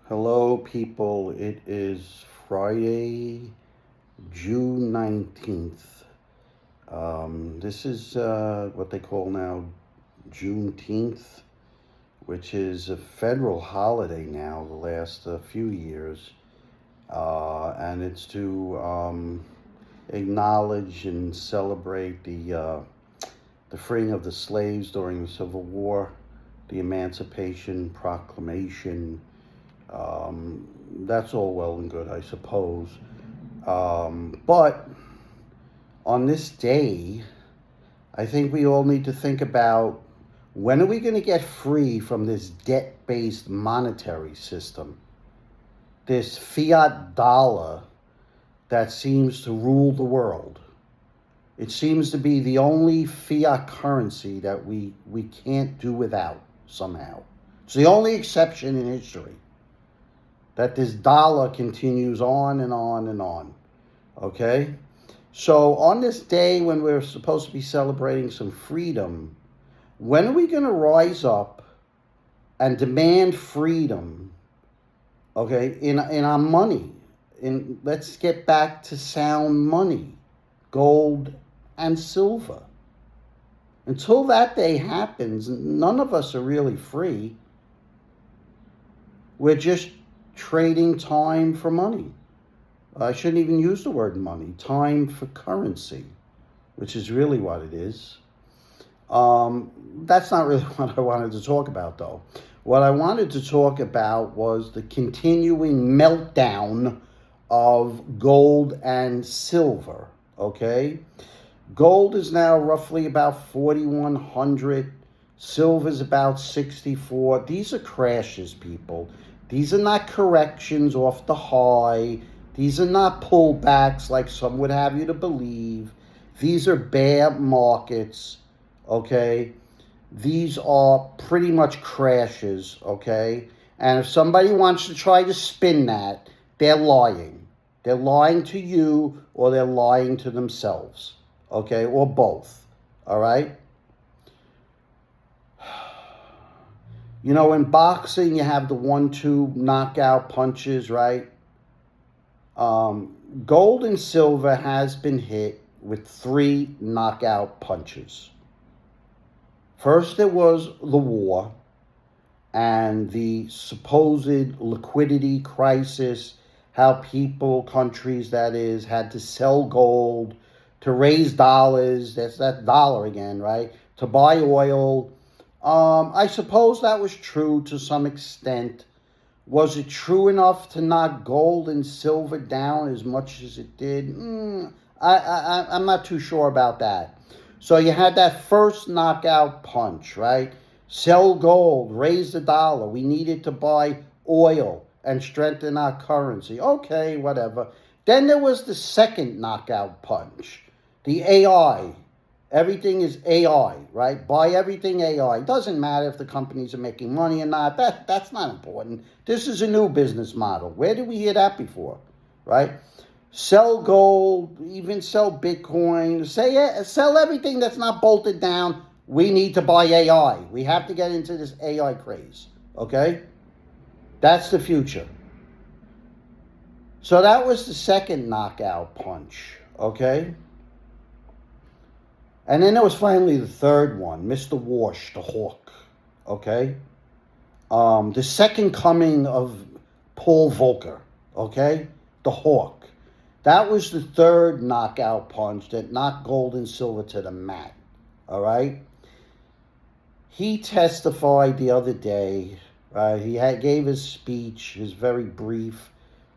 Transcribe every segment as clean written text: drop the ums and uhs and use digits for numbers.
Hello, people. It is Friday, June 19th. This is what they call now Juneteenth, which is a federal holiday now the last few years. And it's to acknowledge and celebrate the freeing of the slaves during the Civil War, the Emancipation Proclamation. That's all well and good, I suppose. But on this day, I think we all need to think about when are we going to get free from this debt-based monetary system, this fiat dollar that seems to rule the world. It seems to be the only fiat currency that we can't do without somehow. It's the only exception in history that this dollar continues on and on and on. Okay? So on this day when we're supposed to be celebrating some freedom, when are we going to rise up and demand freedom, okay, in our money? Let's get back to sound money, gold and silver. Until that day happens, none of us are really free. We're just trading time for money. I shouldn't even use the word money. Time for currency, which is really what it is. That's not really what I wanted to talk about, though. What I wanted to talk about was the continuing meltdown of gold and silver, okay? Gold is now roughly about 4,100. Silver is about 64. These are crashes, people. These are not corrections off the high. These are not pullbacks like some would have you to believe. These are bear markets, okay? These are pretty much crashes, okay? And if somebody wants to try to spin that, they're lying. They're lying to you or they're lying to themselves, okay? Or both, all right? You know, in boxing, you have the 1-2 knockout punches, right? Gold and silver has been hit with 3 knockout punches. First, there was the war and the supposed liquidity crisis, how people, countries that is, had to sell gold to raise dollars. That's that dollar again, right? To buy oil. I suppose that was true to some extent. Was it true enough to knock gold and silver down as much as it did? I'm not too sure about that. So you had that first knockout punch, right? Sell gold, raise the dollar. We needed to buy oil and strengthen our currency. Okay, whatever. Then there was the second knockout punch, the AI. Everything is AI, right? Buy everything AI. It doesn't matter if the companies are making money or not. That's not important. This is a new business model. Where did we hear that before, right? Sell gold, even sell Bitcoin. Sell everything that's not bolted down. We need to buy AI. We have to get into this AI craze, okay? That's the future. So that was the second knockout punch, okay? And then there was finally the third one, Mr. Wash, the hawk, okay? The second coming of Paul Volcker, okay? The hawk. That was the third knockout punch that knocked gold and silver to the mat, all right? He testified the other day, right? He gave his speech, his very brief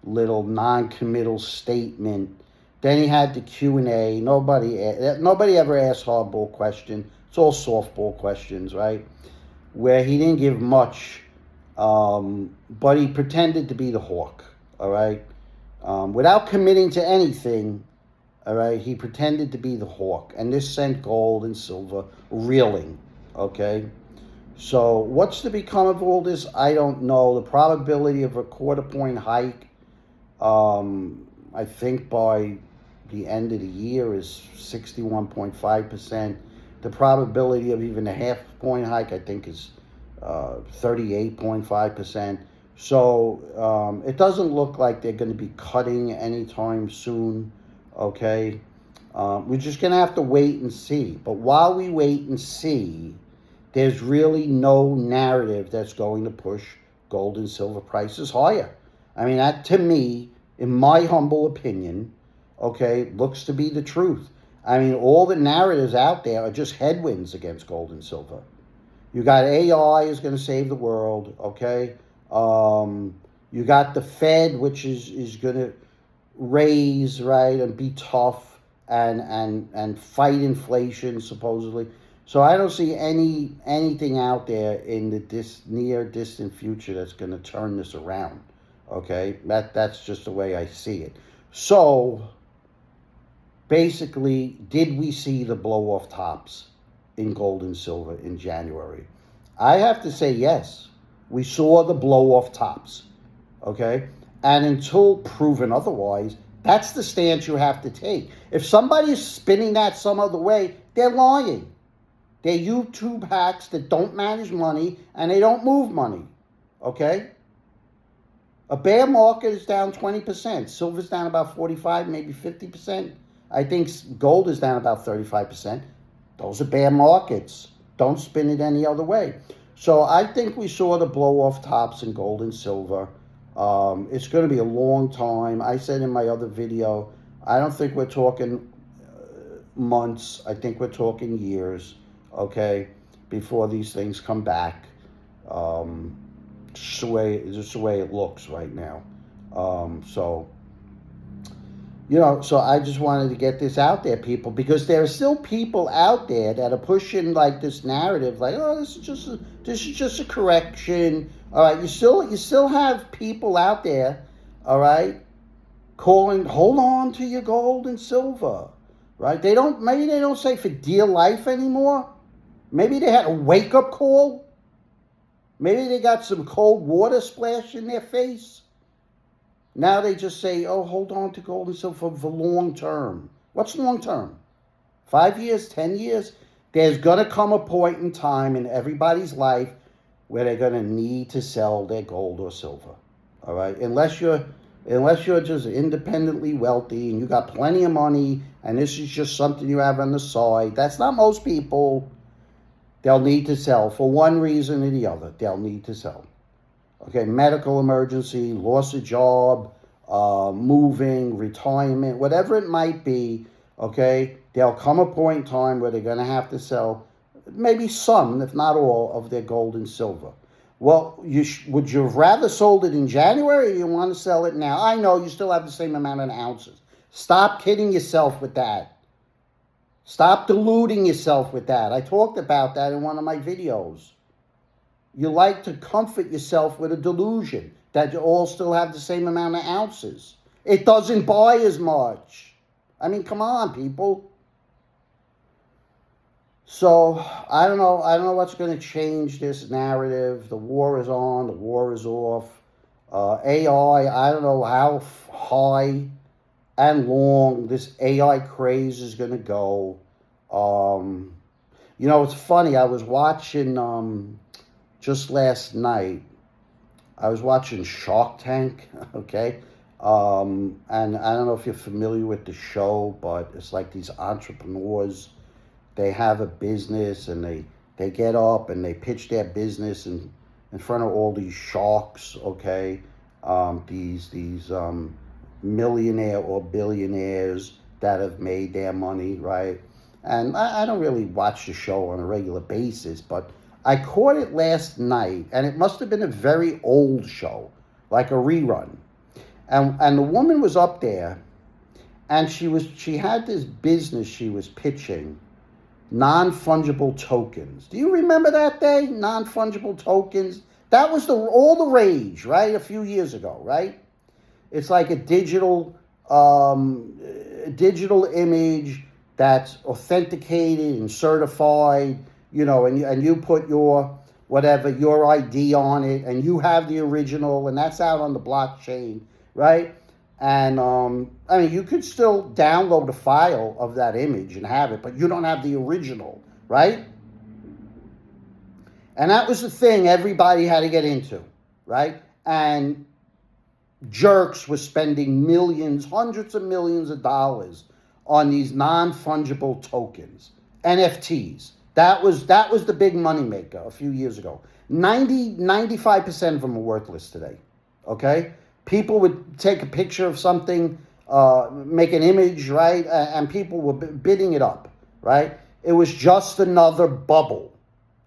little non-committal statement. Then he had the Q&A. Nobody ever asked hardball questions. It's all softball questions, right? Where he didn't give much, but he pretended to be the hawk, all right? Without committing to anything, all right, he pretended to be the hawk. And this sent gold and silver reeling, okay? So what's to become of all this? I don't know. The probability of a quarter-point hike, I think by the end of the year is 61.5%. The probability of even a half-point hike, I think, is 38.5%. So it doesn't look like they're going to be cutting anytime soon. Okay. We're just going to have to wait and see. But while we wait and see, there's really no narrative that's going to push gold and silver prices higher. I mean, that to me, in my humble opinion, okay, looks to be the truth. I mean, all the narratives out there are just headwinds against gold and silver. You got AI is going to save the world, okay? You got the Fed, which is going to raise, right, and be tough and fight inflation, supposedly. So I don't see anything out there in the near distant future that's going to turn this around, okay? That's just the way I see it. So basically, did we see the blow-off tops in gold and silver in January? I have to say yes. We saw the blow-off tops, okay? And until proven otherwise, that's the stance you have to take. If somebody's spinning that some other way, they're lying. They're YouTube hacks that don't manage money and they don't move money, okay? A bear market is down 20%. Silver's down about 45, maybe 50%. I think gold is down about 35%. Those are bear markets. Don't spin it any other way. So I think we saw the blow-off tops in gold and silver. It's going to be a long time. I said in my other video, I don't think we're talking months. I think we're talking years, okay, before these things come back. Just the way it looks right now. So I just wanted to get this out there, people, because there are still people out there that are pushing like this narrative, like, oh, this is just a correction. All right, you still have people out there, all right, calling, hold on to your gold and silver, right? Maybe they don't say for dear life anymore. Maybe they had a wake up call. Maybe they got some cold water splashed in their face. Now they just say, oh, hold on to gold and silver for long term. What's long term? 5 years, 10 years? There's going to come a point in time in everybody's life where they're going to need to sell their gold or silver. All right? Unless you're just independently wealthy and you got plenty of money and this is just something you have on the side. That's not most people. They'll need to sell for one reason or the other. They'll need to sell. Okay, medical emergency, loss of job, moving, retirement, whatever it might be, okay, there'll come a point in time where they're going to have to sell maybe some, if not all, of their gold and silver. Well, would you have rather sold it in January or you want to sell it now? I know you still have the same amount of ounces. Stop kidding yourself with that. Stop deluding yourself with that. I talked about that in one of my videos. You like to comfort yourself with a delusion that you all still have the same amount of ounces. It doesn't buy as much. I mean, come on, people. So, I don't know what's going to change this narrative. The war is on, the war is off. AI, I don't know how high and long this AI craze is going to go. It's funny. I was watching... just last night, I was watching Shark Tank, okay? And I don't know if you're familiar with the show, but it's like these entrepreneurs, they have a business and they get up and they pitch their business in front of all these sharks, okay? These millionaire or billionaires that have made their money, right? And I don't really watch the show on a regular basis, but I caught it last night, and it must have been a very old show, like a rerun. And the woman was up there, and she had this business she was pitching, non-fungible tokens. Do you remember that day? Non-fungible tokens. That was all the rage, right? A few years ago, right? It's like a digital image that's authenticated and certified. And you put your ID on it, and you have the original, and that's out on the blockchain, right? And, you could still download a file of that image and have it, but you don't have the original, right? And that was the thing everybody had to get into, right? and jerks were spending millions, hundreds of millions of dollars on these non-fungible tokens, NFTs. That was the big moneymaker a few years ago. 95% of them are worthless today. Okay? People would take a picture of something, make an image, right? And people were bidding it up, right? It was just another bubble,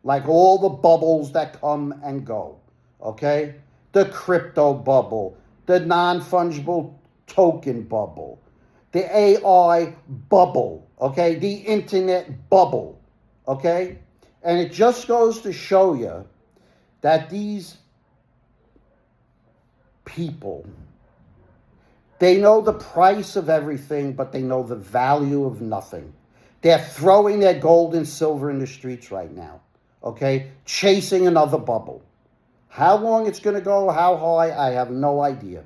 like all the bubbles that come and go. Okay? The crypto bubble, the non-fungible token bubble, the AI bubble, okay? The internet bubble, okay? And it just goes to show you that these people, they know the price of everything, but they know the value of nothing. They're throwing their gold and silver in the streets right now, okay? Chasing another bubble. How long it's going to go, how high, I have no idea.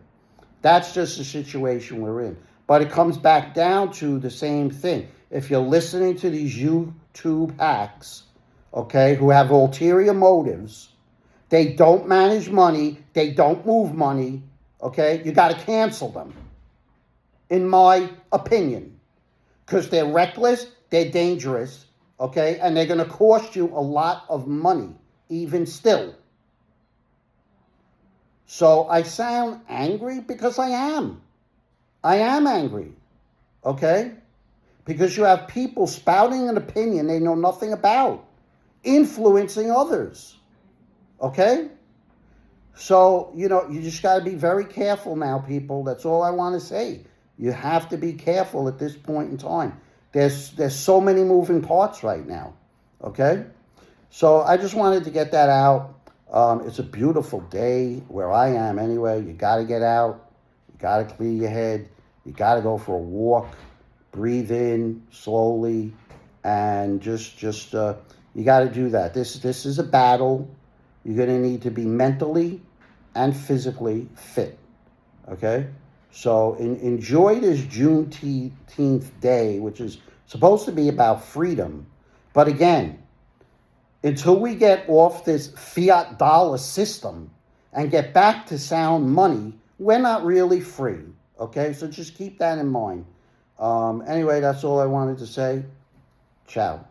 That's just the situation we're in. But it comes back down to the same thing. If you're listening to these YouTube hacks, okay, who have ulterior motives, they don't manage money, they don't move money, okay, you got to cancel them, in my opinion. Because they're reckless, they're dangerous, okay, and they're going to cost you a lot of money, even still. So I sound angry because I am. I am angry, okay? Because you have people spouting an opinion they know nothing about, influencing others, okay? So, you just got to be very careful now, people. That's all I want to say. You have to be careful at this point in time. There's so many moving parts right now, okay? So I just wanted to get that out. It's a beautiful day where I am anyway. You got to get out. You got to clear your head. You got to go for a walk. Breathe in slowly. And just you got to do that. This is a battle. You're going to need to be mentally and physically fit. Okay? So enjoy this Juneteenth day, which is supposed to be about freedom. But again, until we get off this fiat dollar system and get back to sound money, we're not really free, okay? So just keep that in mind. Anyway, that's all I wanted to say. Ciao.